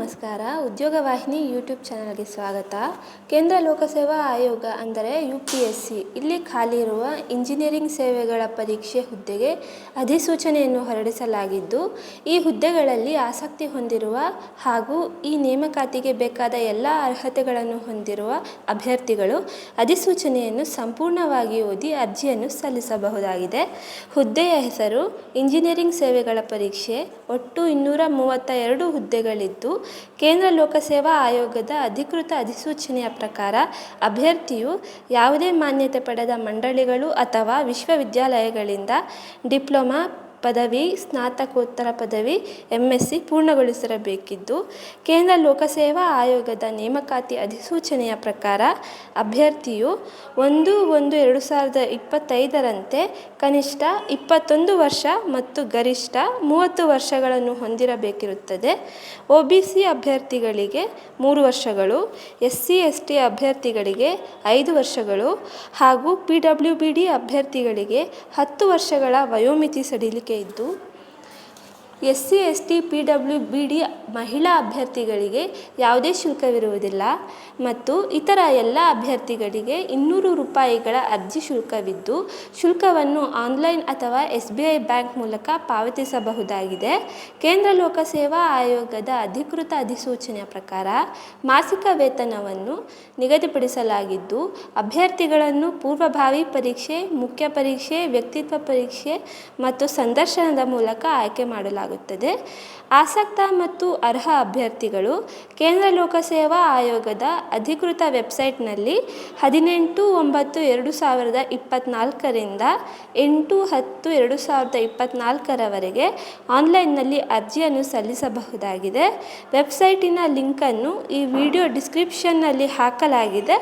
ನಮಸ್ಕಾರ. ಉದ್ಯೋಗ ವಾಹಿನಿ ಯೂಟ್ಯೂಬ್ ಚಾನಲ್ಗೆ ಸ್ವಾಗತ. ಕೇಂದ್ರ ಲೋಕಸೇವಾ ಆಯೋಗ ಅಂದರೆ UPSC ಇಲ್ಲಿ ಖಾಲಿ ಇರುವ ಇಂಜಿನಿಯರಿಂಗ್ ಸೇವೆಗಳ ಪರೀಕ್ಷೆ ಹುದ್ದೆಗೆ ಅಧಿಸೂಚನೆಯನ್ನು ಹೊರಡಿಸಲಾಗಿದ್ದು, ಈ ಹುದ್ದೆಗಳಲ್ಲಿ ಆಸಕ್ತಿ ಹೊಂದಿರುವ ಹಾಗೂ ಈ ನೇಮಕಾತಿಗೆ ಬೇಕಾದ ಎಲ್ಲ ಅರ್ಹತೆಗಳನ್ನು ಹೊಂದಿರುವ ಅಭ್ಯರ್ಥಿಗಳು ಅಧಿಸೂಚನೆಯನ್ನು ಸಂಪೂರ್ಣವಾಗಿ ಓದಿ ಅರ್ಜಿಯನ್ನು ಸಲ್ಲಿಸಬಹುದಾಗಿದೆ. ಹುದ್ದೆಯ ಹೆಸರು ಇಂಜಿನಿಯರಿಂಗ್ ಸೇವೆಗಳ ಪರೀಕ್ಷೆ. ಒಟ್ಟು 232 ಹುದ್ದೆಗಳಿದ್ದು, ಕೇಂದ್ರ ಲೋಕಸೇವಾ ಆಯೋಗದ ಅಧಿಕೃತ ಅಧಿಸೂಚನೆಯ ಪ್ರಕಾರ ಅಭ್ಯರ್ಥಿಯು ಯಾವುದೇ ಮಾನ್ಯತೆ ಪಡೆದ ಮಂಡಳಿಗಳು ಅಥವಾ ವಿಶ್ವವಿದ್ಯಾಲಯಗಳಿಂದ ಡಿಪ್ಲೊಮಾ ಪದವಿ, ಸ್ನಾತಕೋತ್ತರ ಪದವಿ, MSc ಪೂರ್ಣಗೊಳಿಸಿರಬೇಕಿದ್ದು, ಕೇಂದ್ರ ಲೋಕಸೇವಾ ಆಯೋಗದ ನೇಮಕಾತಿ ಅಧಿಸೂಚನೆಯ ಪ್ರಕಾರ ಅಭ್ಯರ್ಥಿಯು 1/1/2025 ಕನಿಷ್ಠ 21 ವರ್ಷ ಮತ್ತು ಗರಿಷ್ಠ 30 ವರ್ಷಗಳನ್ನು ಹೊಂದಿರಬೇಕಿರುತ್ತದೆ. OBC ಅಭ್ಯರ್ಥಿಗಳಿಗೆ 3 ವರ್ಷಗಳು, SC/ST ಅಭ್ಯರ್ಥಿಗಳಿಗೆ 5 ವರ್ಷಗಳು ಹಾಗೂ PWBD ಅಭ್ಯರ್ಥಿಗಳಿಗೆ 10 ವರ್ಷಗಳ ವಯೋಮಿತಿ ಸಡಿಲಿಕೆ ಇದ್ದು, SC/ST PWBD ಮಹಿಳಾ ಅಭ್ಯರ್ಥಿಗಳಿಗೆ ಯಾವುದೇ ಶುಲ್ಕವಿರುವುದಿಲ್ಲ ಮತ್ತು ಇತರ ಎಲ್ಲ ಅಭ್ಯರ್ಥಿಗಳಿಗೆ 200 ರೂಪಾಯಿಗಳ ಅರ್ಜಿ ಶುಲ್ಕವಿದ್ದು, ಶುಲ್ಕವನ್ನು ಆನ್ಲೈನ್ ಅಥವಾ SBI ಬ್ಯಾಂಕ್ ಮೂಲಕ ಪಾವತಿಸಬಹುದಾಗಿದೆ. ಕೇಂದ್ರ ಲೋಕಸೇವಾ ಆಯೋಗದ ಅಧಿಕೃತ ಅಧಿಸೂಚನೆಯ ಪ್ರಕಾರ ಮಾಸಿಕ ವೇತನವನ್ನು ನಿಗದಿಪಡಿಸಲಾಗಿದ್ದು, ಅಭ್ಯರ್ಥಿಗಳನ್ನು ಪೂರ್ವಭಾವಿ ಪರೀಕ್ಷೆ, ಮುಖ್ಯ ಪರೀಕ್ಷೆ, ವ್ಯಕ್ತಿತ್ವ ಪರೀಕ್ಷೆ ಮತ್ತು ಸಂದರ್ಶನದ ಮೂಲಕ ಆಯ್ಕೆ ಮಾಡಲಾಗುತ್ತದೆ. ಆಸಕ್ತ ಮತ್ತು ಅರ್ಹ ಅಭ್ಯರ್ಥಿಗಳು ಕೇಂದ್ರ ಲೋಕಸೇವಾ ಆಯೋಗದ ಅಧಿಕೃತ ವೆಬ್ಸೈಟ್ನಲ್ಲಿ 18/9/2024 ರಿಂದ 8/10/2024 ಆನ್ಲೈನ್ನಲ್ಲಿ ಅರ್ಜಿಯನ್ನು ಸಲ್ಲಿಸಬಹುದಾಗಿದೆ. ವೆಬ್ಸೈಟಿನ ಲಿಂಕನ್ನು ಈ ವಿಡಿಯೋ ಡಿಸ್ಕ್ರಿಪ್ಷನ್ನಲ್ಲಿ ಹಾಕಲಾಗಿದೆ.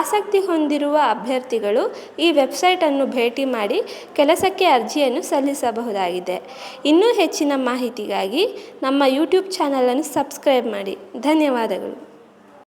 ಆಸಕ್ತಿ ಹೊಂದಿರುವ ಅಭ್ಯರ್ಥಿಗಳು ಈ ವೆಬ್ಸೈಟನ್ನು ಭೇಟಿ ಮಾಡಿ ಕೆಲಸಕ್ಕೆ ಅರ್ಜಿಯನ್ನು ಸಲ್ಲಿಸಬಹುದಾಗಿದೆ. ಇನ್ನೂ ಹೆಚ್ಚಿನ ಮಾಹಿತಿಗಾಗಿ ನಮ್ಮ ಯೂಟ್ಯೂಬ್ ಚಾನಲನ್ನು ಸಬ್ಸ್ಕ್ರೈಬ್ ಮಾಡಿ. ಧನ್ಯವಾದಗಳು.